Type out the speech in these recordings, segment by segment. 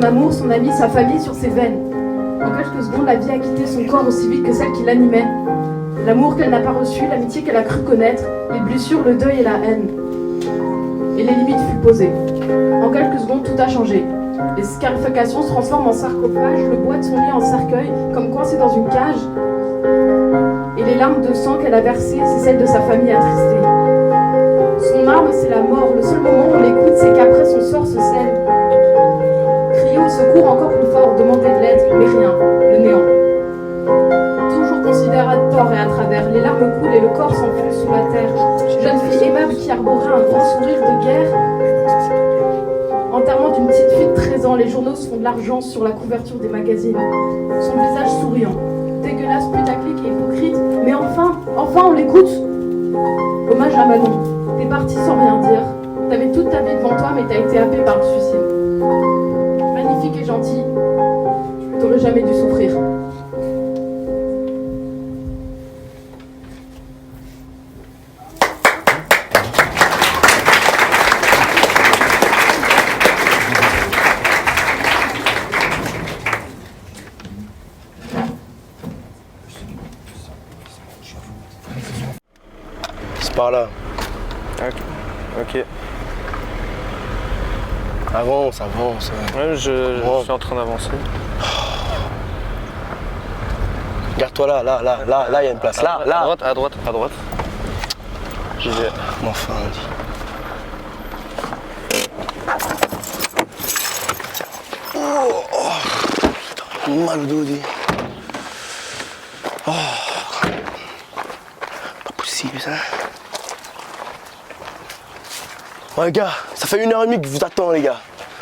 amour, son ami, sa famille sur ses veines. En quelques secondes, la vie a quitté son corps aussi vite que celle qui l'animait. L'amour qu'elle n'a pas reçu, l'amitié qu'elle a cru connaître, les blessures, le deuil et la haine. Et les limites furent posées. En quelques secondes, tout a changé. Les scarifications se transforment en sarcophage, le bois de son lit en cercueil, comme coincé dans une cage. Et les larmes de sang qu'elle a versées, c'est celles de sa famille attristée. Son arme, c'est la mort. Le seul moment où on l'écoute, c'est qu'après son sort se scelle. Crier au secours encore plus fort, demander de l'aide, mais rien, le néant. Toujours considéré à tort et à travers, les larmes coulent et le corps s'enfle sous la terre. Jeune fille aimable qui arborait un grand sourire de guerre. Enterrement d'une petite fille de 13 ans, les journaux se font de l'argent sur la couverture des magazines. Son visage souriant, dégueulasse, putaclic et hypocrite, mais enfin on l'écoute. Hommage à Manon, t'es parti sans rien dire. T'avais toute ta vie devant toi, mais t'as été happé par le suicide. Magnifique et gentil, t'aurais jamais dû souffrir. Par là. Ok. Avance. Ouais, je suis en train d'avancer. Regarde-toi là, il y a une place. Là. À droite. J'y vais. Enfin, mal au dos, dis. Pas possible ça. Ouais les gars, ça fait 1h30 que je vous attends les gars.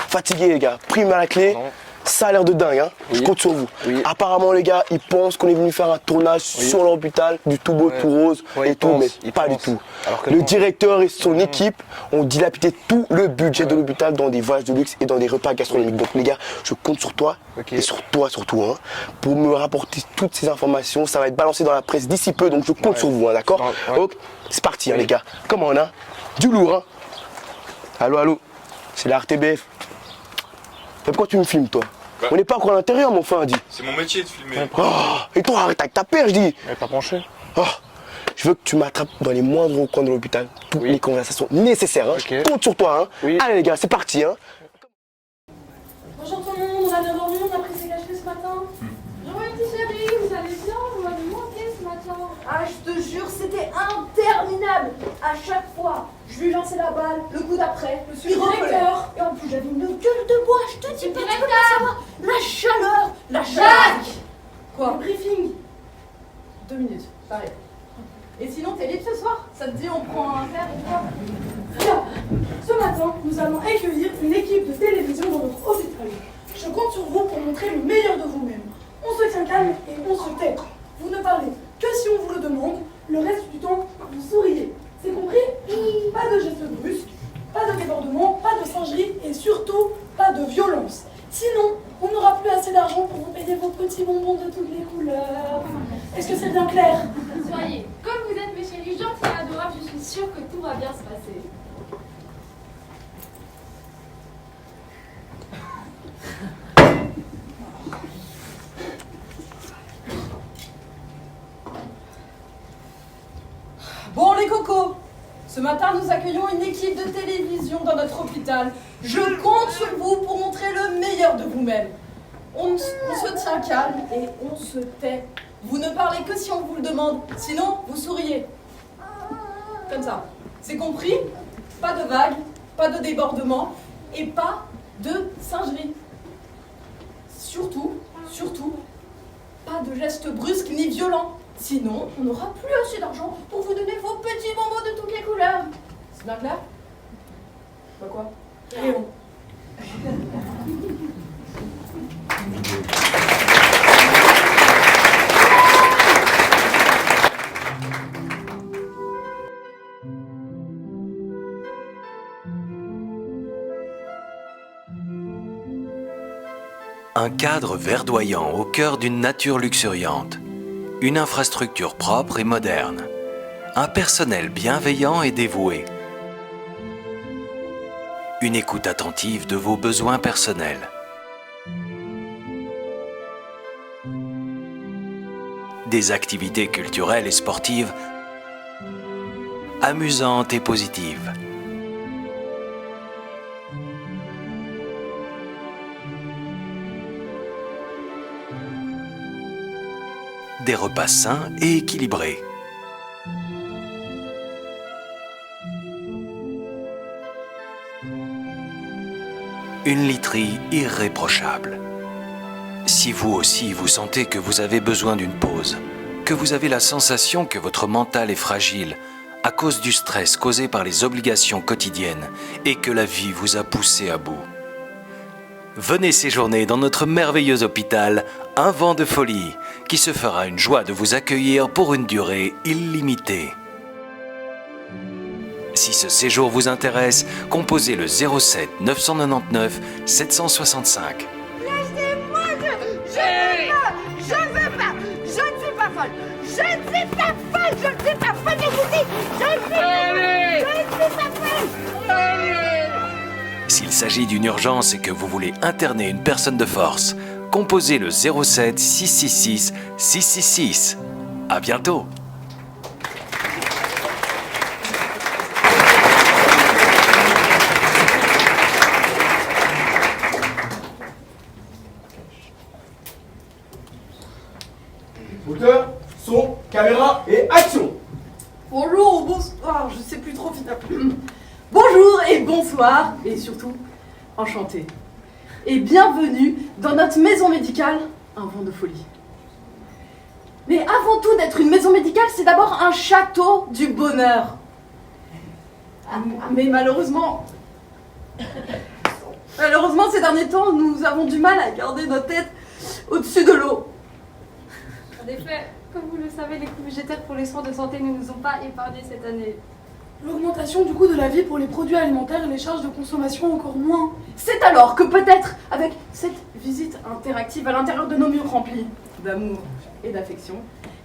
Fatigué les gars, prime à la clé. Non. Ça a l'air de dingue, hein. Oui. Je compte sur vous. Oui. Apparemment les gars, ils pensent qu'on est venu faire un tournage sur l'hôpital, du tout beau, tout rose et tout, mais pas du tout. Le directeur et son équipe ont dilapidé tout le budget de l'hôpital dans des voyages de luxe et dans des repas gastronomiques. Donc les gars, je compte sur toi et sur toi surtout, hein, pour me rapporter toutes ces informations. Ça va être balancé dans la presse d'ici peu, donc je compte sur vous, hein, d'accord? Donc c'est parti, hein, les gars. Comment on a du lourd, hein? Allô, c'est la RTBF. Pourquoi tu me filmes, toi? On n'est pas encore à l'intérieur, mon fin, dit. C'est mon métier de filmer. Oh, et toi, arrête avec ta perche, dis. Elle est pas penchée. Oh, je veux que tu m'attrapes dans les moindres coins de l'hôpital. Toutes les conversations nécessaires, hein. Ok. Je compte sur toi, hein. Oui. Allez, les gars, c'est parti, hein. Bonjour tout le monde, on a bien dormi, on a pris ses cachets ce matin. Bonjour mes petits chéris, vous allez bien? Vous m'avez manqué ce matin. Ah, je te jure, c'était interminable. À chaque fois, je lui lançais la balle, le coup d'après, je suis directeur. Et en plus, j'avais une gueule de bois, je te dis pas, tu peux pas savoir. La chaleur, la chaleur. Quoi? Le briefing. 2 minutes, pareil. Et sinon, t'es libre ce soir? Ça te dit, on prend un verre ou quoi? Bien. Ce matin, nous allons accueillir une équipe de télévision dans notre hôpital. Je compte sur vous pour montrer le meilleur de vous-même. On se tient calme et on se tait. Vous ne parlez que si on vous le demande. Le reste du temps, vous souriez. C'est compris? Pas de gestes brusques, pas de débordement, pas de singerie et surtout pas de violence. Sinon, on n'aura plus assez d'argent pour vous payer vos petits bonbons de toutes les couleurs. Est-ce que c'est bien clair? Soyez, comme vous êtes mes chéris, gentils et adorables, je suis sûre que tout va bien se passer. Bon les cocos, ce matin nous accueillons une équipe de télévision dans notre hôpital. Je compte sur vous pour montrer le meilleur de vous-même. On se tient calme et on se tait. Vous ne parlez que si on vous le demande, sinon vous souriez. Comme ça. C'est compris? Pas de vagues, pas de débordement et pas de singerie. Surtout, pas de gestes brusques ni violents. Sinon, on n'aura plus assez d'argent pour vous donner vos petits bonbons de toutes les couleurs. C'est bien clair? Bah quoi? Léon. Un cadre verdoyant au cœur d'une nature luxuriante, une infrastructure propre et moderne, un personnel bienveillant et dévoué, une écoute attentive de vos besoins personnels, des activités culturelles et sportives amusantes et positives. Des repas sains et équilibrés. Une literie irréprochable. Si vous aussi vous sentez que vous avez besoin d'une pause, que vous avez la sensation que votre mental est fragile à cause du stress causé par les obligations quotidiennes et que la vie vous a poussé à bout, venez séjourner dans notre merveilleux hôpital Un Vent de Folie, qui se fera une joie de vous accueillir pour une durée illimitée. Si ce séjour vous intéresse, composez le 07 999 765. Laissez-moi, je ne veux pas, je ne suis pas folle, je ne suis pas folle, je ne suis pas folle, je vous dis, je ne suis pas folle. S'il s'agit d'une urgence et que vous voulez interner une personne de force, composez le 07 666 666. À bientôt. Moteur, son, caméra et action. Bonjour ou bonsoir, je sais plus trop finalement. Bonjour et bonsoir, et surtout, enchanté. Et bienvenue dans notre maison médicale, Un Vent de Folie. Mais avant tout d'être une maison médicale, c'est d'abord un château du bonheur. Mais malheureusement, ces derniers temps, nous avons du mal à garder notre tête au-dessus de l'eau. En effet, comme vous le savez, les coûts budgétaires pour les soins de santé ne nous ont pas épargnés cette année. L'augmentation du coût de la vie pour les produits alimentaires et les charges de consommation encore moins. C'est alors que peut-être, avec cette visite interactive à l'intérieur de nos murs remplis d'amour et d'affection,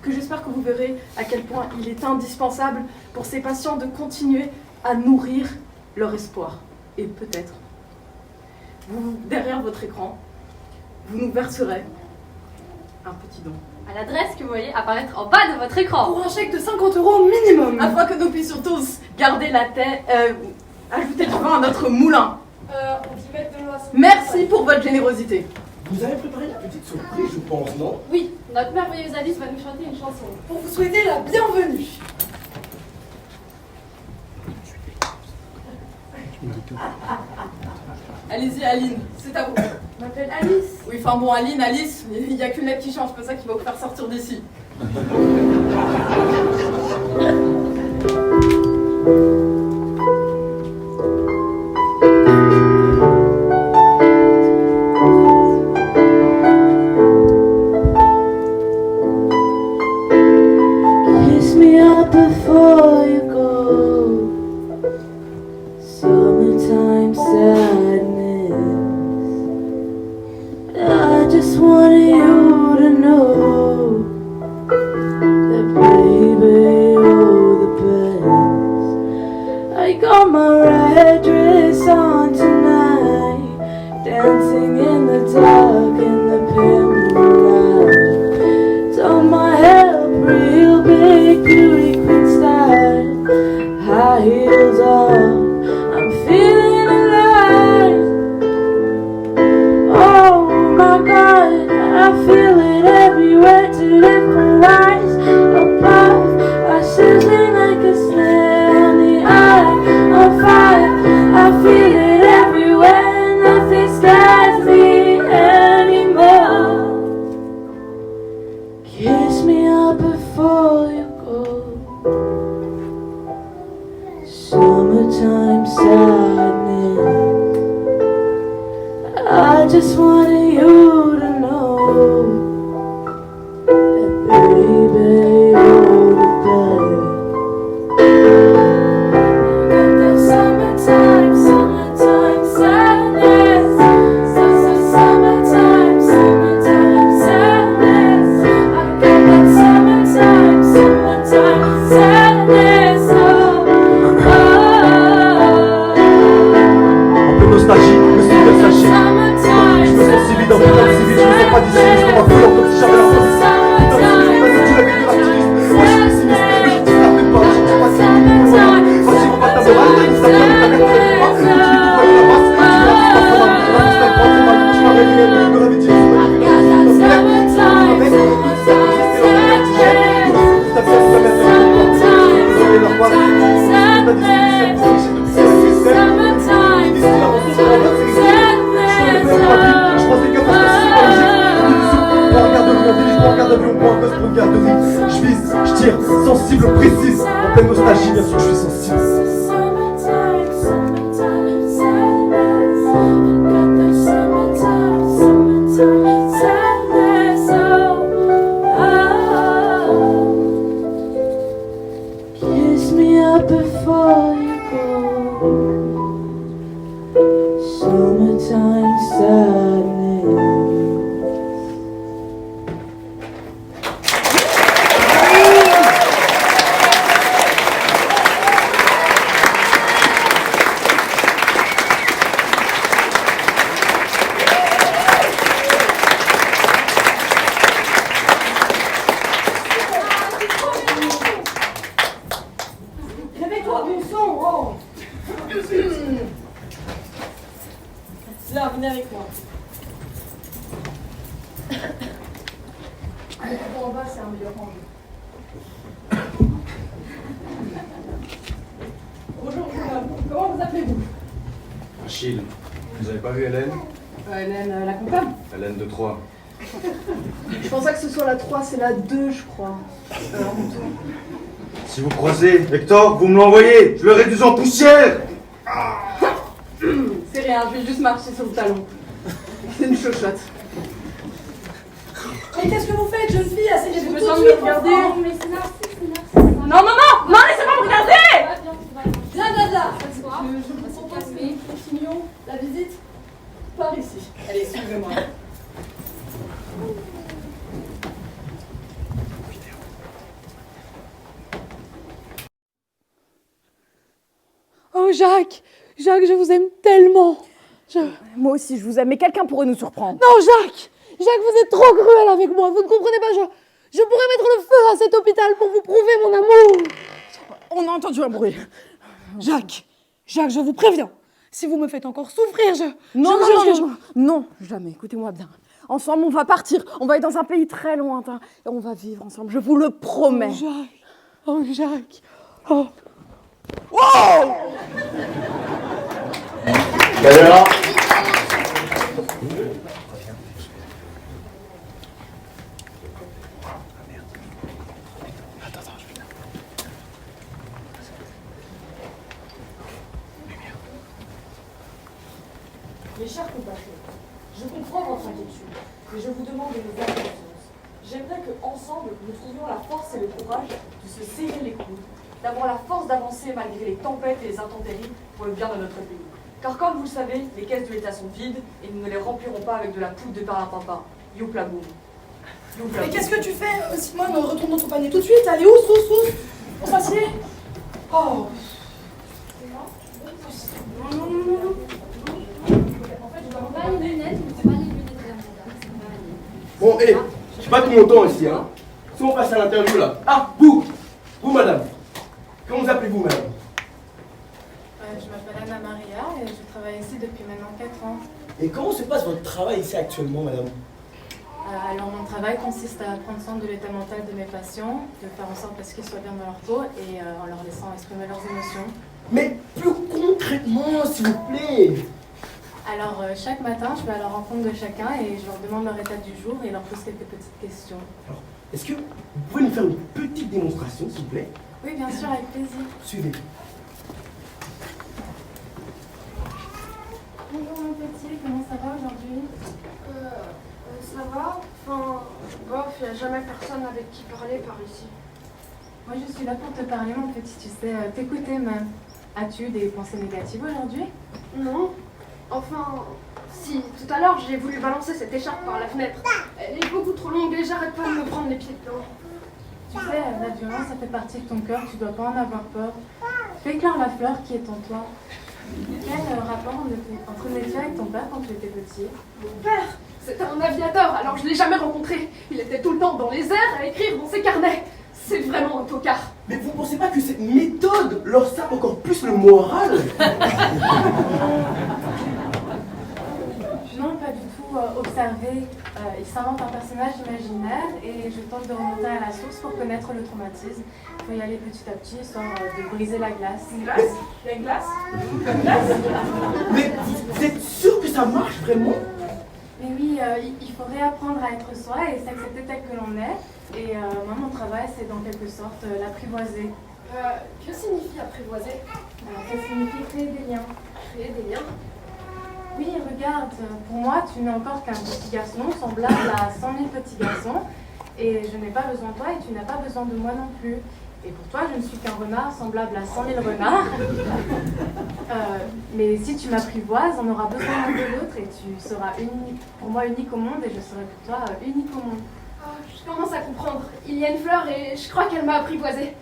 que j'espère que vous verrez à quel point il est indispensable pour ces patients de continuer à nourrir leur espoir. Et peut-être, vous, derrière votre écran, vous nous verserez un petit don. À l'adresse que vous voyez apparaître en bas de votre écran. Pour un chèque de 50 € minimum. Afin que nous puissions tous garder la tête, ajouter du vin à notre moulin. On dit mettre de l'eau à son- Merci pour votre générosité. Vous avez préparé la petite surprise, je pense, non? Oui, notre merveilleuse Alice va nous chanter une chanson. Pour vous souhaiter la bienvenue. Allez-y Aline, c'est à vous. Je m'appelle Alice. Oui, enfin bon, Aline, Alice, il n'y a qu'une lettre qui change, c'est pas ça qui va vous faire sortir d'ici. Kiss me up before you go. Summertime sadness. I just wanted you to know that baby, you're the best. I got my red dress on tonight, dancing in the dark in the pale moonlight. Done my hair up real big, beauty queen style, high heels on, I'm feeling alive. Oh my God, I feel it everywhere to lift my eyes above. I sizzling like a snare on the eye of fire. I feel it everywhere, nothing scares me anymore. Kiss me up before you go. Summertime sadness. I just wanted you to know that baby, you're the best. That summertime sadness. Summertime sadness. I got that summertime sadness. Un peu nostalgie, le style de sachet. Summertime fragile, bien sûr que je suis sensible. Summertime, summertime sadness. I got the summertime sadness. Kiss me up before you go. Summertime sadness. Réveille-toi, bon sang, oh. Là, venez avec moi. Allez, en bas, c'est un meilleur rangé. Bonjour, comment vous appelez-vous? Achille, vous avez pas vu Hélène? Hélène, la comptable. Hélène de Troyes. Je pensais que ce soit la 3, c'est la 2, je crois. Si vous croisez Hector, vous me l'envoyez. Je le réduis en poussière. C'est rien, je vais juste marcher sur le talon. C'est une chochotte. Mais qu'est-ce que vous faites, jeune fille? Asseyez-vous tout de besoin de suite, me regarder. enfant. Mais c'est Narcisse, c'est Narcisse. Non, non, non! Non, laissez-moi me regarder! Là. S'asseoir. Je vous propose que nous continuions la visite par ici. Allez, suivez-moi. Oh Jacques, Jacques, je vous aime tellement. Moi aussi, je vous aime, mais quelqu'un pourrait nous surprendre. Non Jacques, Jacques, vous êtes trop cruel avec moi, vous ne comprenez pas, je pourrais mettre le feu à cet hôpital pour vous prouver mon amour. On a entendu un bruit. Jacques, je vous préviens, si vous me faites encore souffrir, Non, jamais, écoutez-moi bien. Ensemble, on va partir, on va aller dans un pays très lointain, et on va vivre ensemble, je vous le promets. Oh Jacques, oh. Wow! D'ailleurs, Mes chers compatriotes, je comprends votre inquiétude, mais je vous demande de nous faire confiance. J'aimerais qu'ensemble, nous trouvions la force et le courage de se serrer les coudes, d'avoir la force d'avancer malgré les tempêtes et les intempéries pour le bien de notre pays. Car comme vous le savez, les caisses de l'État sont vides et nous ne les remplirons pas avec de la poudre de perlimpinpin. Youpla boum. Mais qu'est-ce que tu fais, Simone? Retourne dans ton panier tout de suite. Allez, ouf. On s'assied. Oh. Non. On va les lunettes, mais c'est pas les lunettes de la madame, c'est pas les... bon, hé, j'ai pas tout mon temps ici, hein. Si on passe à l'interview là. Ah, vous, madame. Comment vous appelez-vous, madame? Je m'appelle Anna Maria et je travaille ici depuis maintenant 4 ans. Et comment se passe votre travail ici actuellement, madame? Alors mon travail consiste à prendre soin de l'état mental de mes patients, de faire en sorte qu'ils soient bien dans leur peau et en leur laissant exprimer leurs émotions. Mais plus concrètement, s'il vous plaît. Alors chaque matin, je vais à la rencontre de chacun et je leur demande leur état du jour et leur pose quelques petites questions. Alors, est-ce que vous pouvez nous faire une petite démonstration, s'il vous plaît? Oui, bien sûr, avec plaisir. Suivez. Bonjour mon petit, comment ça va aujourd'hui? Ça va. Enfin, bof, il n'y a jamais personne avec qui parler par ici. Moi je suis là pour te parler mon petit, tu sais, t'écouter même. As-tu des pensées négatives aujourd'hui? Non. Enfin, si, tout à l'heure j'ai voulu balancer cette écharpe par la fenêtre. Elle est beaucoup trop longue et j'arrête pas de me prendre les pieds dedans. Tu sais, la violence, ça fait partie de ton cœur, tu dois pas en avoir peur. Fais éclore la fleur qui est en toi. Quel rapport entretenais-tu avec ton père quand tu étais petit? Mon père, c'était un aviateur, alors je l'ai jamais rencontré. Il était tout le temps dans les airs à écrire dans ses carnets. C'est vraiment un tocard. Mais vous pensez pas que cette méthode leur sape encore plus le moral? Non, pas du tout. Observer, il s'invente un personnage imaginaire et je tente de remonter à la source pour connaître le traumatisme. Il faut y aller petit à petit, histoire de briser la glace. Une glace? Il y a une glace? Une glace? Mais vous êtes sûr que ça marche vraiment? Mais oui, il faut réapprendre à être soi et s'accepter tel que l'on est. Et moi, mon travail, c'est dans quelque sorte l'apprivoiser. Que signifie apprivoiser? Ça signifie créer des liens. Créer des liens? Oui, regarde, pour moi, tu n'es encore qu'un petit garçon semblable à 100 000 petits garçons. Et je n'ai pas besoin de toi et tu n'as pas besoin de moi non plus. Et pour toi, je ne suis qu'un renard semblable à 100 000 renards. Mais si tu m'apprivoises, on aura besoin l'un de l'autre et tu seras pour moi unique au monde et je serai pour toi unique au monde. Oh, je commence à comprendre. Il y a une fleur et je crois qu'elle m'a apprivoisée.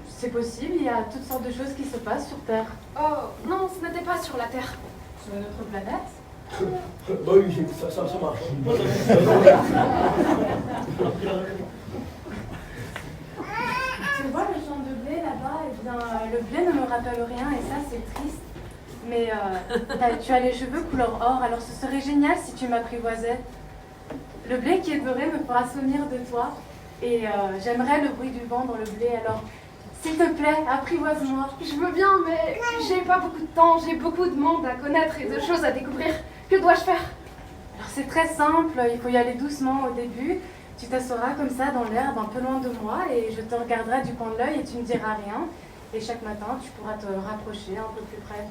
C'est possible, il y a toutes sortes de choses qui se passent sur Terre. Oh, non, ce n'était pas sur la Terre. Sur une autre planète? Bah oui, ça marche. Tu vois le champ de blé là-bas? Eh bien, le blé ne me rappelle rien et ça, c'est triste. Mais tu as les cheveux couleur or, alors ce serait génial si tu m'apprivoisais. Le blé qui est doré me fera souvenir de toi et j'aimerais le bruit du vent dans le blé, alors s'il te plaît, apprivoise-moi. Je veux bien, mais j'ai pas beaucoup de temps, j'ai beaucoup de monde à connaître et de choses à découvrir. Que dois-je faire? Alors c'est très simple, il faut y aller doucement au début. Tu t'assoiras comme ça dans l'herbe un peu loin de moi et je te regarderai du coin de l'œil et tu ne diras rien. Et chaque matin, tu pourras te rapprocher un peu plus près.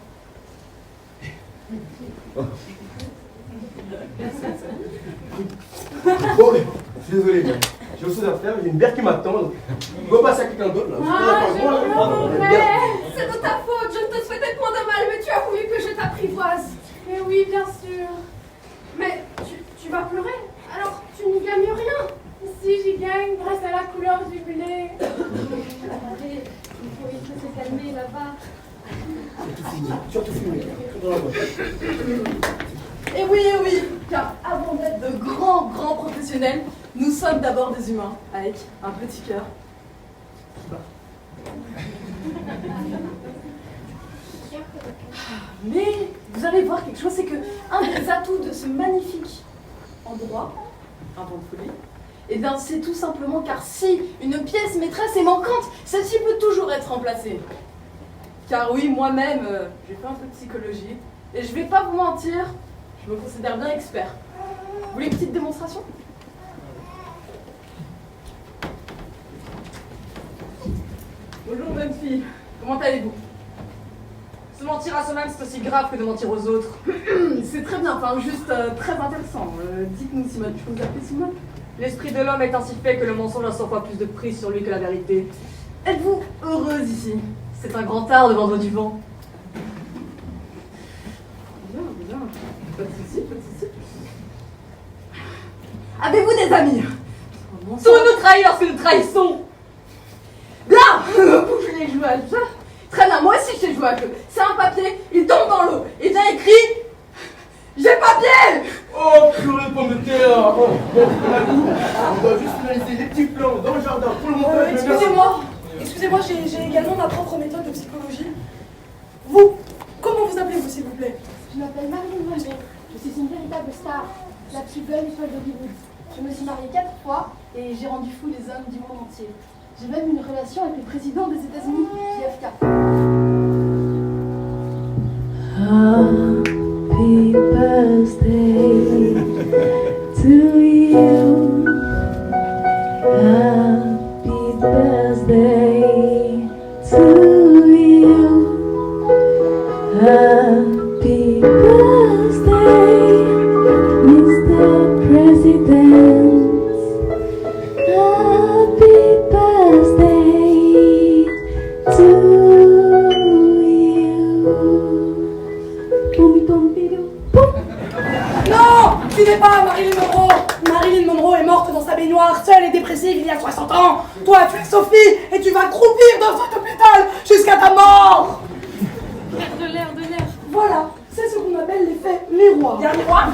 Bon, mais, je suis désolé, j'ai autre chose à faire, j'ai une bière qui m'attend. On va passer à quelqu'un d'autre là. C'est de ta faute, je ne te souhaitais point de mal, mais tu as voulu que je t'apprivoise. Mais oui, bien sûr. Mais tu vas pleurer, alors tu n'y gagnes rien. Si j'y gagne grâce à la couleur du blé. Allez, il faut se calmer là-bas. Surtout fini. Et oui, car avant d'être de grands professionnels, nous sommes d'abord des humains, avec un petit cœur qui bat. Mais vous allez voir quelque chose, c'est que un des atouts de ce magnifique endroit, un vent de folie, eh bien c'est tout simplement car si une pièce maîtresse est manquante, celle-ci peut toujours être remplacée. Car oui, moi-même, j'ai fait un peu de psychologie, et je vais pas vous mentir, je me considère bien expert. Vous voulez une petite démonstration? Bonjour bonne fille, comment allez-vous? Se mentir à soi-même c'est aussi grave que de mentir aux autres. C'est très bien, enfin juste très intéressant. Dites-nous Simone, je peux vous appeler Simone? L'esprit de l'homme est ainsi fait que le mensonge a 100 fois plus de prise sur lui que la vérité. Êtes-vous heureuse ici? C'est un grand art de vendre du vent. Bien, pas de soucis. Avez-vous des amis? Sont-nous trahis lorsque nous trahissons? Bien! Vous voulez jouer à jeu? Très bien, moi aussi je sais jouer à jeu. C'est un papier, il tombe dans l'eau, et bien écrit j'ai papier! Oh, purée de pommes de terre! On doit juste finaliser les petits plans dans le jardin pour le montage. Excusez-moi, j'ai également ma propre méthode de psychologie. Vous, comment vous appelez-vous, s'il vous plaît? Je m'appelle Marilyn Monroe. Je suis une véritable star, la plus belle étoile d'Hollywood. Je me suis mariée 4 fois et j'ai rendu fou les hommes du monde entier. J'ai même une relation avec le président des États-Unis, JFK. Happy birthday to you. Happy birthday to you. Happy birthday, Mr. President. Happy birthday to you. Poum, poum, bidou, poum. Non, tu n'es pas Marilyn Monroe. Marilyn Monroe est morte dans sa baignoire, seule et dépressive il y a 60 ans. Toi, tu es Sophie et tu vas croupir dans cet hôpital jusqu'à ta mort. De l'air. Voilà, c'est ce qu'on appelle l'effet miroir. Il y a un miroir?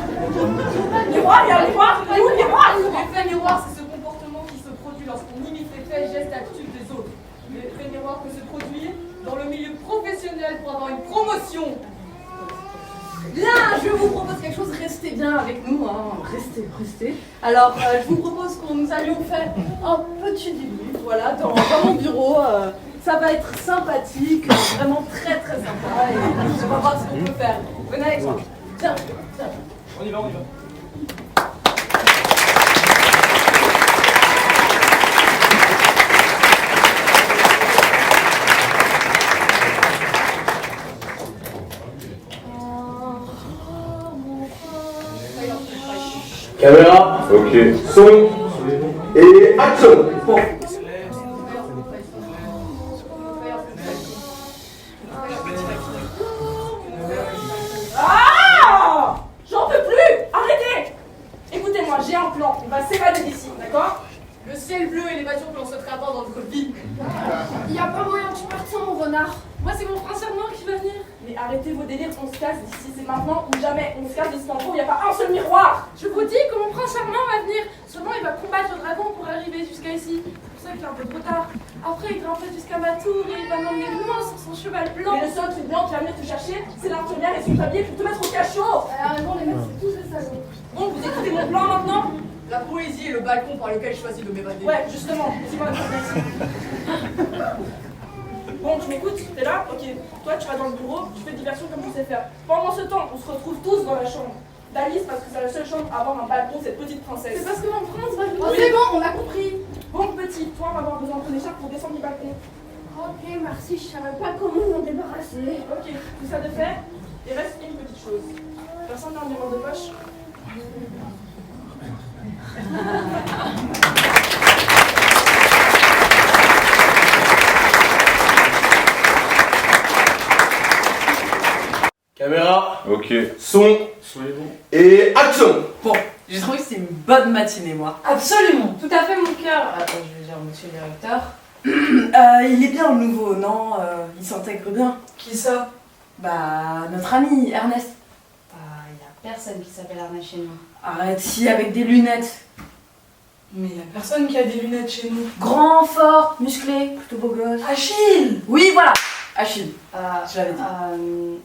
Miroir, il y a un miroir? Il est où le miroir? L'effet miroir, c'est ce comportement qui se produit lorsqu'on imite les faits, gestes et attitudes des autres. L'effet miroir peut se produire dans le milieu professionnel pendant une promotion. Bien, je vous propose quelque chose, restez bien avec nous, hein. Restez. Alors, je vous propose que nous allions faire un petit débrief, voilà, dans mon bureau. Ça va être sympathique, vraiment très sympa, et on va voir ce qu'on peut faire. Venez avec moi. Tiens. On y va. Caméra. Ok. Son. Et action. Bon. Ah! J'en peux plus! Arrêtez! Écoutez-moi, j'ai un plan. On va s'évader d'ici, d'accord? Le ciel bleu et les voitures que l'on souhaiterait pas dans le Covid. Il n'y a pas moyen que tu partes sans mon renard. Moi, c'est mon prince charmant qui va venir. Mais arrêtez vos délires, on se casse d'ici, c'est maintenant ou jamais. On se casse d'ici, il n'y a pas un seul miroir. Je vous dis que mon prince charmant va venir. Seulement, il va combattre le dragon pour arriver jusqu'à ici. C'est pour ça qu'il est un peu trop tard. Après, il grimpe jusqu'à ma tour et il va m'emmener loin sur son cheval blanc. Mais le seul truc blanc qui va venir te chercher, c'est l'artelière et son tablier pour te mettre au cachot. Alors, les mecs, c'est tous des salauds. Bon, vous écoutez mon plan maintenant? La poésie est le balcon par lequel je choisis de m'évader. Ouais, justement, c'est moi merci. Bon, tu m'écoutes? T'es là? Ok. Toi, tu vas dans le bureau, tu fais diversion comme tu sais faire. Pendant ce temps, on se retrouve tous dans la chambre d'Alice parce que c'est la seule chambre à avoir un balcon, cette petite princesse. C'est parce que mon prince va venir. Oh, c'est bon, on a compris. Bon, petit, toi, on va avoir besoin de ton écharpe pour descendre du balcon. Ok, merci, je savais pas comment m'en débarrasser. Ok, tout ça de fait, il reste une petite chose. Personne n'a un miroir de poche? Caméra. Ok. Son. Et action. Bon, j'ai trouvé que c'était une bonne matinée, moi. Absolument. Tout à fait, mon cœur. Attends, je vais dire monsieur le directeur. Il est bien le nouveau, non? Il s'intègre bien. Qui ça? Bah, notre ami, Ernest. Il n'y a personne qui s'appelle Ernest chez nous. Arrête, si, avec des lunettes. Mais il y a personne qui a des lunettes chez nous. Grand, fort, musclé, plutôt beau gosse. Achille. Oui, voilà. Achille. Je l'avais dit.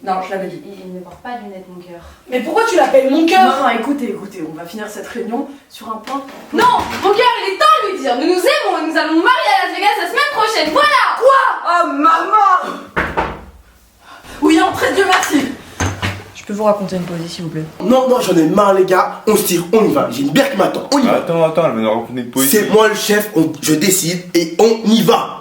Non, je l'avais dit. Il ne porte pas de lunettes, mon cœur. Mais pourquoi tu l'appelles mon cœur? Non, écoutez, on va finir cette réunion sur un point. Non, mon cœur, il est temps de lui dire. Nous nous aimons et nous allons nous marier à Las Vegas la semaine prochaine. Voilà. Quoi? Oh, maman. Oui, entrée, Dieu merci. Je peux vous raconter une poésie, s'il vous plaît? Non, j'en ai marre, les gars. On se tire, on y va. J'ai une bière qui m'attend. On y va. Attends, elle va nous raconter une poésie. C'est moi le chef, je décide et on y va.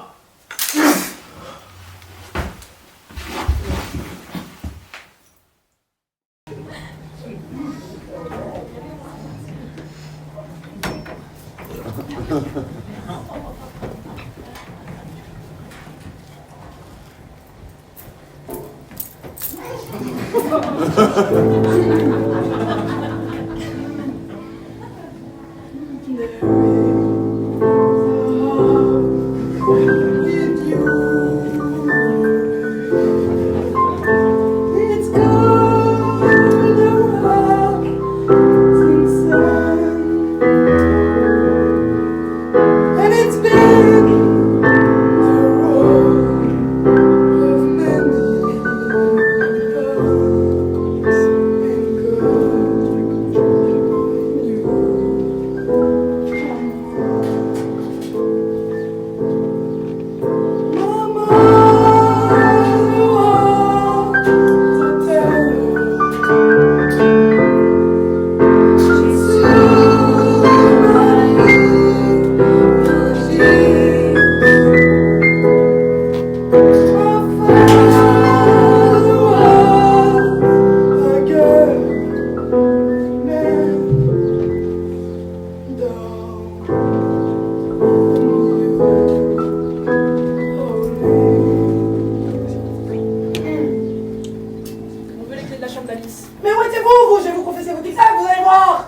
Mais où étiez-vous? Je vais vous confesser votre exact, vous allez voir.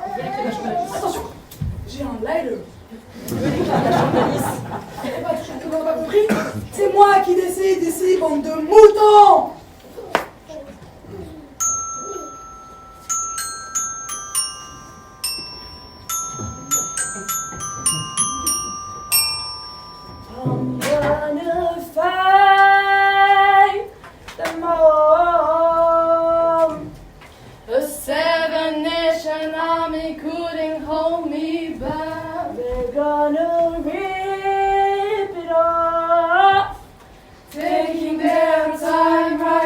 Attention, j'ai un lighter. Je veux les clés de la chambre d'Alice. Eh ben, tout le monde n'a pas compris. C'est moi qui décide ici, bande de moutons. I'm gonna fight them all. A 7-nation army couldn't hold me back. They're gonna rip it off, Taking their time right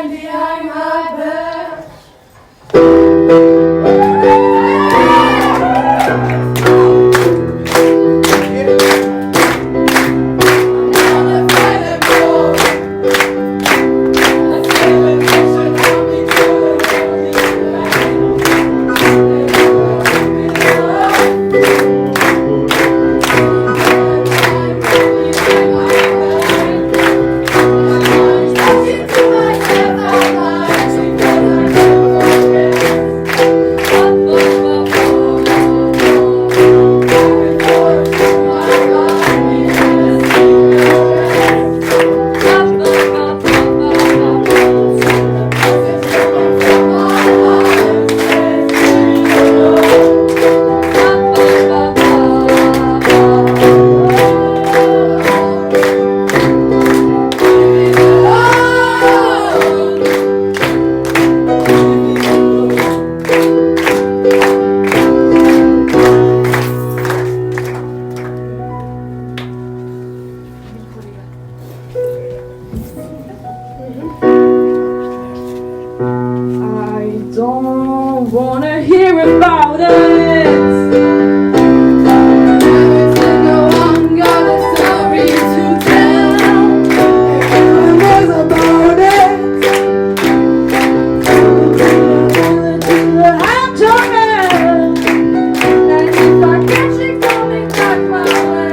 don't wanna hear about it. No one got a story to tell. Everyone knows about it. I'm Jordan, and if I catch it coming back my way.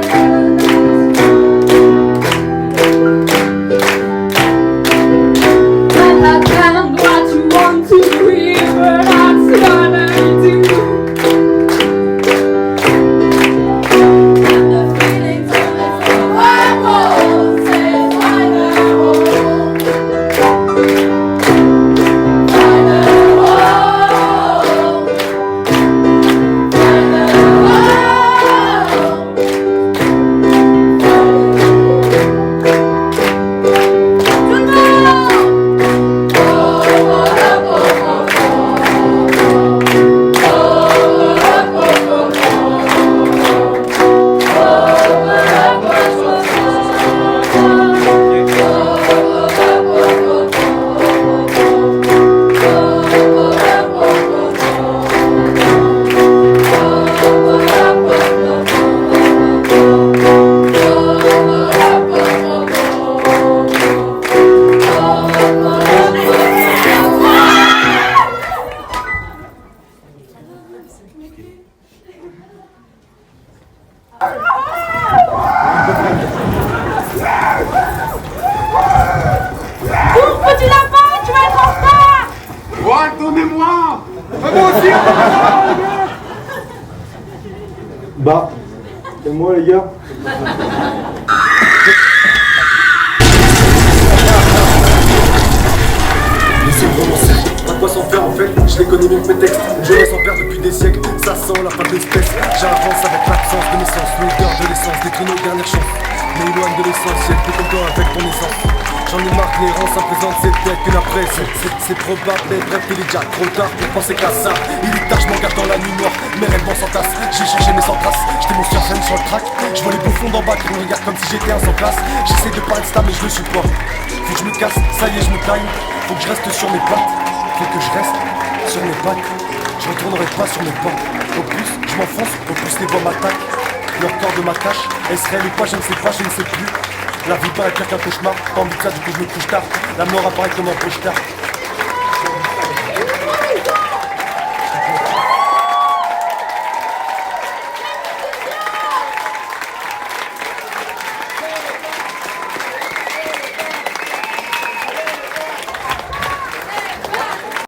I found what you want to hear, but that's what I do. And the feelings only from my walls say final. Cours, petit lapin, tu vas être en retard! Oh, attendez-moi! Moi aussi! Bah, c'est moi les gars. Laissez-moi commencer. À quoi s'en faire en fait? Je les connais mieux que mes textes. Je laisse en perdre depuis des siècles. Ça sent la fin de l'espèce. J'avance avec l'absence de naissance. L'odeur de l'essence détruit nos dernières chances. Mais éloigne de l'essentiel, plus comme toi avec ton essence. J'en ai marre que l'errance imprésente, c'est peut-être qu'une après. C'est probable, mais bref, il est déjà trop tard pour penser qu'à ça. Il est tard, je m'en garde dans la nuit noire. Mes rêves m'en s'entassent. J'ai cherché mais sans trace. J'étais mon surfing sur le track. Je vois les bouffons d'en bas qui me regardent comme si j'étais un sans classe. J'essaie de pas être star, mais je le suis pas. Faut que je me casse, ça y est, je me taille. Faut que je reste sur mes pattes. Faut que je reste sur mes pattes. Je retournerai pas sur mes pas. Au plus, je m'enfonce, au plus les voix m'attaquent. Leur corps de ma tâche, est-ce réel ou pas, je ne sais pas, je ne sais plus. La vie pas est pire qu'un cauchemar, pas envie de ça, du coup je me couche tard. La mort apparaît comme un proche tard.